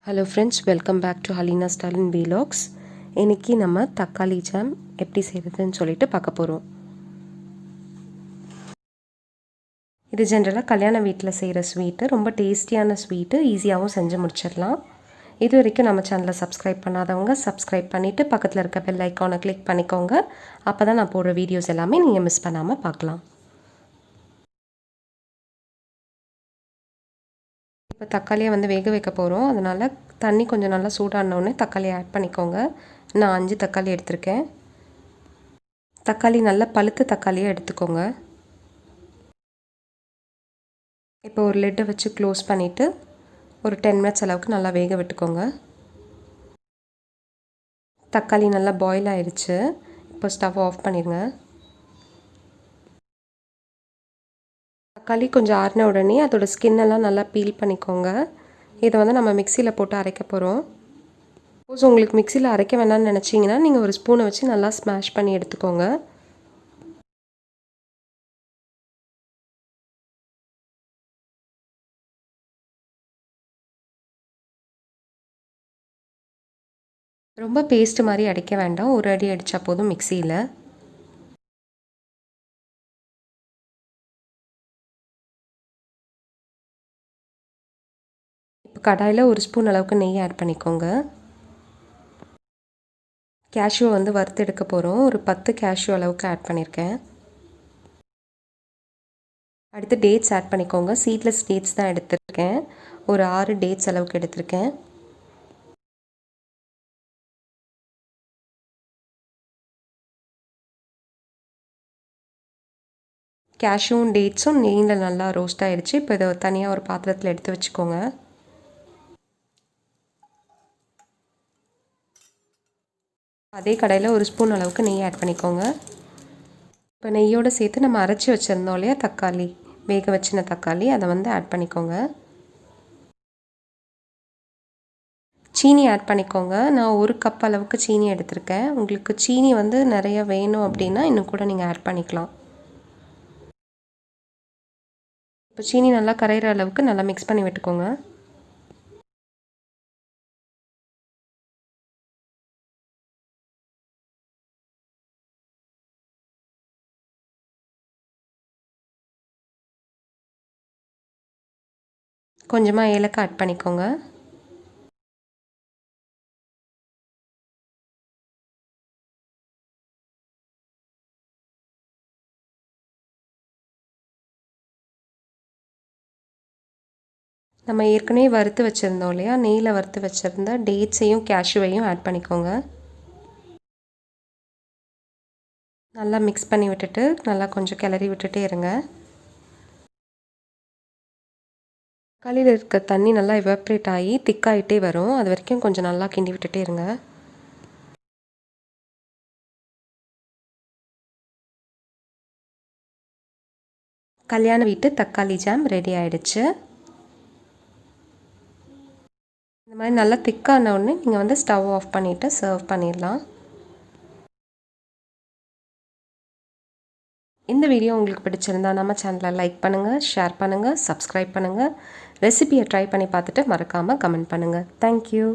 Hello friends, welcome back to Haleena Stalin vlogs. இன்றைக்கி நம்ம தக்காளி ஜாம் எப்படி செய்கிறதுன்னு சொல்லிட்டு பார்க்க போகிறோம். இது ஜென்ரலாக கல்யாண வீட்டில் செய்கிற ஸ்வீட்டு, ரொம்ப டேஸ்டியான ஸ்வீட்டு, ஈஸியாகவும் செஞ்சு முடிச்சிடலாம். இது வரைக்கும் நம்ம சேனலை சப்ஸ்கிரைப் பண்ணாதவங்க சப்ஸ்கிரைப் பண்ணிவிட்டு பக்கத்தில் இருக்க பெல் ஐக்கானை கிளிக் பண்ணிக்கோங்க. அப்போ தான் நான் போடுற வீடியோஸ் எல்லாமே நீங்கள் மிஸ் பண்ணாமல் பார்க்கலாம். இப்போ தக்காளியை வேக வைக்க போகிறோம். அதனால் தண்ணி கொஞ்சம் நல்லா சூடானோடனே தக்காளியை ஆட் பண்ணிக்கோங்க. நான் 5 தக்காளி எடுத்திருக்கேன். தக்காளி நல்லா பழுத்த தக்காளியாக எடுத்துக்கோங்க. இப்போ ஒரு லிட்டை வச்சு க்ளோஸ் பண்ணிவிட்டு ஒரு 10 மினிட்ஸ் அளவுக்கு நல்லா வேக விட்டுக்கோங்க. தக்காளி நல்லா பாயில் ஆயிடுச்சு. இப்போ ஸ்டவ் ஆஃப் பண்ணிடுங்க. தக்காளி கொஞ்சம் ஆறின உடனே அதோட ஸ்கின்னெல்லாம் நல்லா பீல் பண்ணிக்கோங்க. இதை நம்ம மிக்சியில் போட்டு அரைக்க போகிறோம். சப்போஸ் உங்களுக்கு மிக்சியில் அரைக்க வேணாம்னு நினச்சிங்கன்னா நீங்கள் ஒரு ஸ்பூனை வச்சு நல்லா ஸ்மாஷ் பண்ணி எடுத்துக்கோங்க. ரொம்ப பேஸ்ட் மாதிரி அடிக்க வேண்டாம், ஒரு அடி அடித்தா போதும் மிக்சியில். இப்போ கடாயில் ஒரு ஸ்பூன் அளவுக்கு நெய் ஆட் பண்ணிக்கோங்க. கேஷ்யூ வறுத்து எடுக்க போகிறோம். ஒரு 10 கேஷ்யூ அளவுக்கு ஆட் பண்ணியிருக்கேன். அடுத்து டேட்ஸ் ஆட் பண்ணிக்கோங்க. சீட்லெஸ் டேட்ஸ் தான் எடுத்திருக்கேன். ஒரு 6 டேட்ஸ் அளவுக்கு எடுத்திருக்கேன். கேஷ்யூவும் டேட்ஸும் நெய்யில் நல்லா ரோஸ்ட் ஆகிடுச்சு. இப்போ இதை தனியாக ஒரு பாத்திரத்தில் எடுத்து வச்சுக்கோங்க. அதே கடாயில் ஒரு ஸ்பூன் அளவுக்கு நெய் ஆட் பண்ணிக்கோங்க. இப்போ நெய்யோடு சேர்த்து நம்ம அரைச்சி வச்சுருந்தோம் இல்லையா தக்காளி, வேக வச்சின தக்காளி, அதை ஆட் பண்ணிக்கோங்க. சீனி ஆட் பண்ணிக்கோங்க. நான் 1 கப் அளவுக்கு சீனி எடுத்திருக்கேன். உங்களுக்கு சீனி நிறைய வேணும் அப்படின்னா இன்னும் கூட நீங்கள் ஆட் பண்ணிக்கலாம். இப்போ சீனி நல்லா கரையிற அளவுக்கு நல்லா மிக்ஸ் பண்ணி விட்டுக்கோங்க. கொஞ்சமாக ஏலக்காய் ஆட் பண்ணிக்கோங்க. நம்ம ஏற்கனவே வறுத்து வச்சுருந்தோம் இல்லையா, நெய்யில் வறுத்து வச்சுருந்த டேட்ஸையும் கேஷ்யூவையும் ஆட் பண்ணிக்கோங்க. நல்லா மிக்ஸ் பண்ணி விட்டுட்டு நல்லா கொஞ்சம் கிளறி விட்டுட்டே இருங்க. தக்காளியில் இருக்க தண்ணி நல்லா எவாப்ரேட் ஆகி திக்காகிட்டே வரும். அது வரைக்கும் கொஞ்சம் நல்லா கிண்டி விட்டுட்டே இருங்க. கல்யாண வீட்டு தக்காளி ஜாம் ரெடி ஆகிடுச்சு. இந்த மாதிரி நல்லா திக்கான உடனே நீங்கள் ஸ்டவ் ஆஃப் பண்ணிவிட்டு சர்வ் பண்ணிடலாம். இந்த வீடியோ உங்களுக்கு பிடிச்சிருந்தா நம்ம சேனலை லைக் பண்ணுங்கள், ஷேர் பண்ணுங்கள், சப்ஸ்கிரைப் பண்ணுங்கள். ரெசிபியை ட்ரை பண்ணி பார்த்துட்டு மறக்காமல் கமெண்ட் பண்ணுங்கள். தேங்க்யூ.